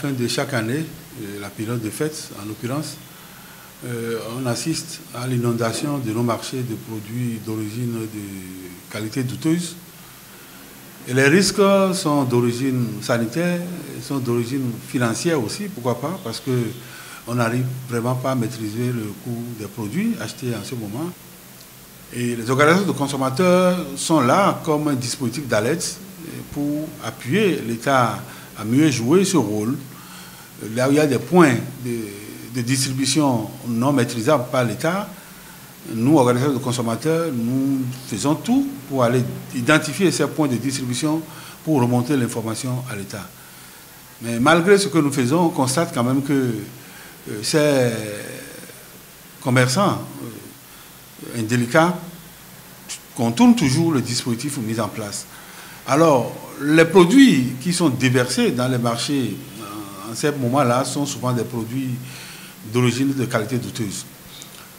fin de chaque année, la période de fête en l'occurrence, on assiste à l'inondation de nos marchés de produits d'origine de qualité douteuse. Et les risques sont d'origine sanitaire, sont d'origine financière aussi, pourquoi pas, parce qu'on n'arrive vraiment pas à maîtriser le coût des produits achetés en ce moment. Et les organisations de consommateurs sont là comme un dispositif d'alerte pour appuyer l'État à mieux jouer ce rôle. Là où il y a des points de distribution non maîtrisables par l'État, nous, organisations de consommateurs, nous faisons tout pour aller identifier ces points de distribution pour remonter l'information à l'État. Mais malgré ce que nous faisons, on constate quand même que ces commerçants indélicats contournent toujours le dispositif mis en place. Alors, les produits qui sont déversés dans les marchés en ce moment-là sont souvent des produits d'origine de qualité douteuse.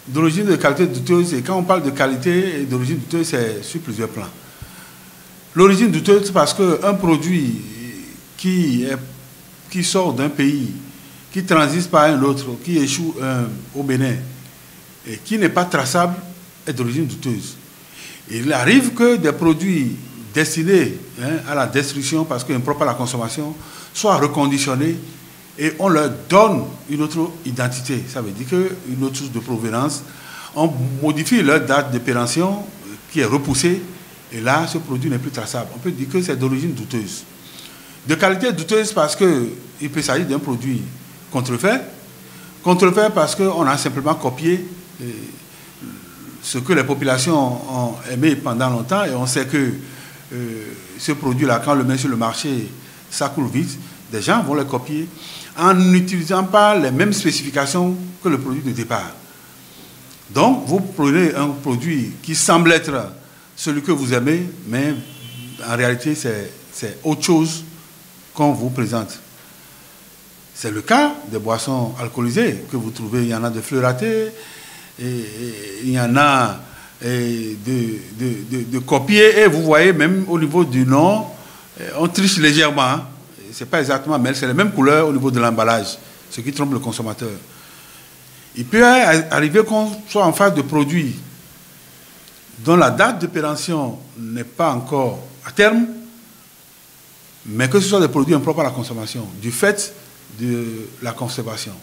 D'origine de qualité douteuse, et quand on parle de qualité et d'origine douteuse, c'est sur plusieurs plans. L'origine douteuse, c'est parce qu'un produit qui sort d'un pays, qui transite par un autre, qui échoue au Bénin, et qui n'est pas traçable, est d'origine douteuse. Il arrive que des produits destinés à la destruction, parce qu'impropres à la consommation, soient reconditionnés et on leur donne une autre identité. Ça veut dire qu'une autre source de provenance, on modifie leur date de péremption qui est repoussée, et là, ce produit n'est plus traçable. On peut dire que c'est d'origine douteuse. De qualité douteuse parce qu'il peut s'agir d'un produit contrefait. Contrefait parce qu'on a simplement copié ce que les populations ont aimé pendant longtemps, et on sait que ce produit-là, quand on le met sur le marché, ça coule vite. Des gens vont le copier en n'utilisant pas les mêmes spécifications que le produit de départ. Donc, vous prenez un produit qui semble être celui que vous aimez, mais en réalité, c'est autre chose qu'on vous présente. C'est le cas des boissons alcoolisées que vous trouvez. Il y en a de fleuratées, et il y en a de copiés, et vous voyez même au niveau du nom, on triche légèrement. Hein. Ce n'est pas exactement, mais c'est la même couleur au niveau de l'emballage, ce qui trompe le consommateur. Il peut arriver qu'on soit en face de produits dont la date de péremption n'est pas encore à terme, mais que ce soit des produits impropres à la consommation, du fait de la conservation.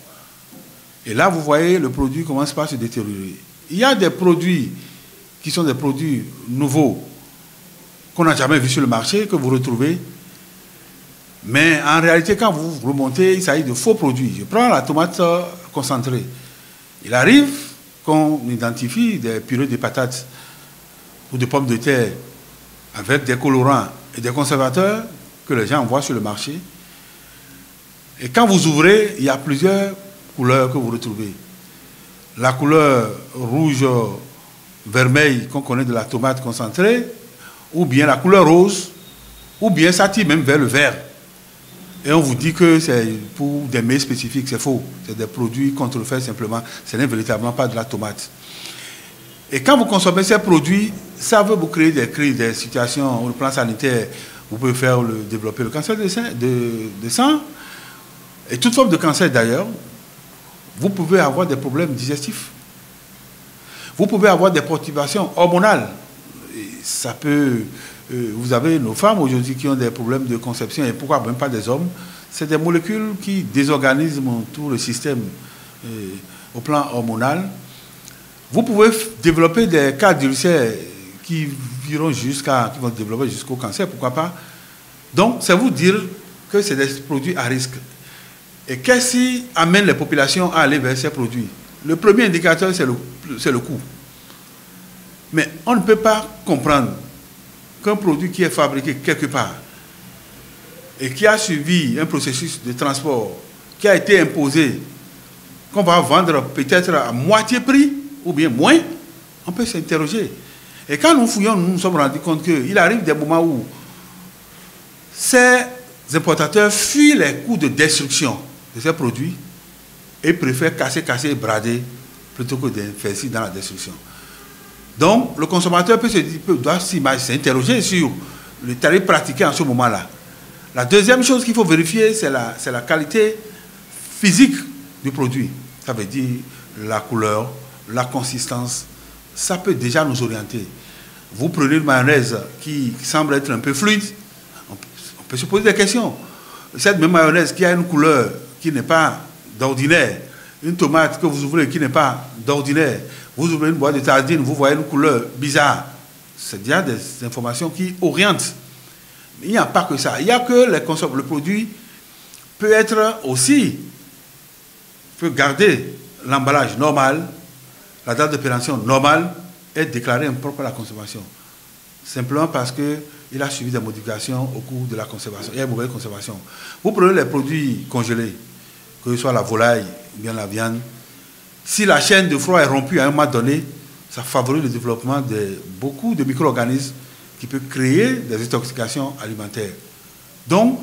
Et là, vous voyez, le produit commence par se détériorer. Il y a des produits qui sont des produits nouveaux qu'on n'a jamais vus sur le marché, que vous retrouvez. Mais en réalité, quand vous remontez, il s'agit de faux produits. Je prends la tomate concentrée. Il arrive qu'on identifie des purées de patates ou de pommes de terre avec des colorants et des conservateurs que les gens envoient sur le marché. Et quand vous ouvrez, il y a plusieurs couleurs que vous retrouvez. La couleur rouge, vermeil qu'on connaît de la tomate concentrée, ou bien la couleur rose, ou bien ça tire même vers le vert. Et on vous dit que c'est pour des mets spécifiques, c'est faux. C'est des produits contrefaits simplement. Ce n'est véritablement pas de la tomate. Et quand vous consommez ces produits, ça veut vous créer des situations, au plan sanitaire, vous pouvez développer le cancer de sang, et toute forme de cancer d'ailleurs. Vous pouvez avoir des problèmes digestifs. Vous pouvez avoir des perturbations hormonales. Et ça peut... vous avez nos femmes aujourd'hui qui ont des problèmes de conception, et pourquoi même pas des hommes. C'est des molécules qui désorganisent tout le système au plan hormonal. Vous pouvez développer des cas d'ulcères qui vont développer jusqu'au cancer, pourquoi pas. Donc, c'est vous dire que c'est des produits à risque. Et qu'est-ce qui amène les populations à aller vers ces produits? Le premier indicateur, c'est le coût. Mais on ne peut pas comprendre qu'un produit qui est fabriqué quelque part et qui a suivi un processus de transport qui a été imposé, qu'on va vendre peut-être à moitié prix ou bien moins, on peut s'interroger. Et quand nous fouillons, nous nous sommes rendus compte qu'il arrive des moments où ces importateurs fuient les coûts de destruction de ces produits et préfèrent casser et brader plutôt que d'investir dans la destruction. Donc, le consommateur doit s'interroger sur le tarif pratiqué en ce moment-là. La deuxième chose qu'il faut vérifier, c'est la qualité physique du produit. Ça veut dire la couleur, la consistance. Ça peut déjà nous orienter. Vous prenez une mayonnaise qui semble être un peu fluide, on peut se poser des questions. Cette même mayonnaise qui a une couleur qui n'est pas d'ordinaire, une tomate que vous ouvrez qui n'est pas d'ordinaire, vous ouvrez une boîte de sardines, vous voyez une couleur bizarre. C'est déjà des informations qui orientent. Mais il n'y a pas que ça. Il n'y a que le produit peut être aussi, peut garder l'emballage normal, la date de péremption normale et déclarer impropre à la consommation. Simplement parce qu'il a suivi des modifications au cours de la conservation. Il y a une mauvaise conservation. Vous prenez les produits congelés, que ce soit la volaille ou bien la viande, si la chaîne de froid est rompue à un moment donné, ça favorise le développement de beaucoup de micro-organismes qui peuvent créer des intoxications alimentaires. Donc,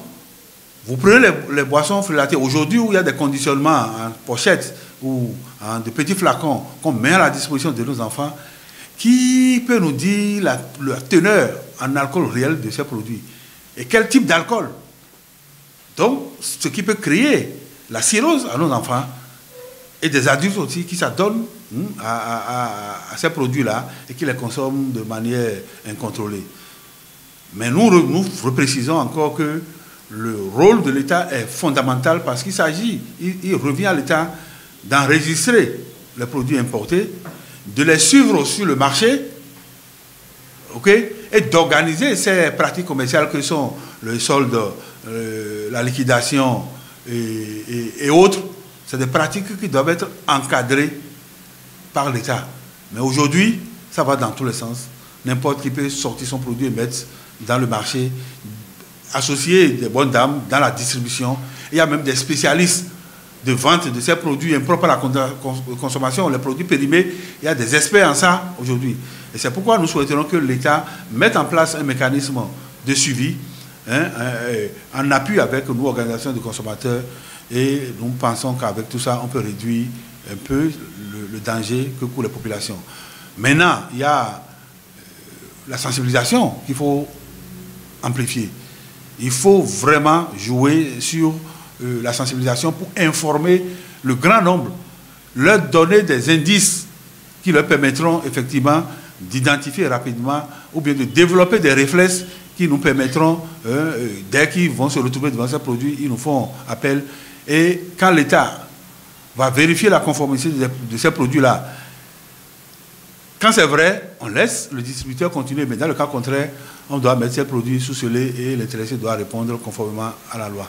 vous prenez les boissons frulatées. Aujourd'hui, où il y a des conditionnements en pochette ou en de petits flacons qu'on met à la disposition de nos enfants, qui peut nous dire la teneur en alcool réel de ces produits et quel type d'alcool. Donc, ce qui peut créer la cirrhose à nos enfants et des adultes aussi qui s'adonnent à ces produits-là et qui les consomment de manière incontrôlée. Mais nous reprécisons encore que le rôle de l'État est fondamental parce qu'il s'agit, il revient à l'État d'enregistrer les produits importés, de les suivre sur le marché, et d'organiser ces pratiques commerciales que sont le solde, la liquidation et autres. C'est des pratiques qui doivent être encadrées par l'État. Mais aujourd'hui, ça va dans tous les sens. N'importe qui peut sortir son produit et mettre dans le marché, associer des bonnes dames dans la distribution. Il y a même des spécialistes de vente de ces produits impropres à la consommation, les produits périmés. Il y a des experts en ça aujourd'hui. Et c'est pourquoi nous souhaiterons que l'État mette en place un mécanisme de suivi en appui avec nous, organisations de consommateurs. Et nous pensons qu'avec tout ça, on peut réduire un peu le danger que courent les populations. Maintenant, il y a la sensibilisation qu'il faut amplifier. Il faut vraiment jouer sur la sensibilisation pour informer le grand nombre, leur donner des indices qui leur permettront effectivement d'identifier rapidement ou bien de développer des réflexes qui nous permettront, dès qu'ils vont se retrouver devant ces produits, ils nous font appel. Et quand l'État va vérifier la conformité de ces produits-là, quand c'est vrai, on laisse le distributeur continuer, mais dans le cas contraire, on doit mettre ces produits sous scellés et l'intéressé doit répondre conformément à la loi.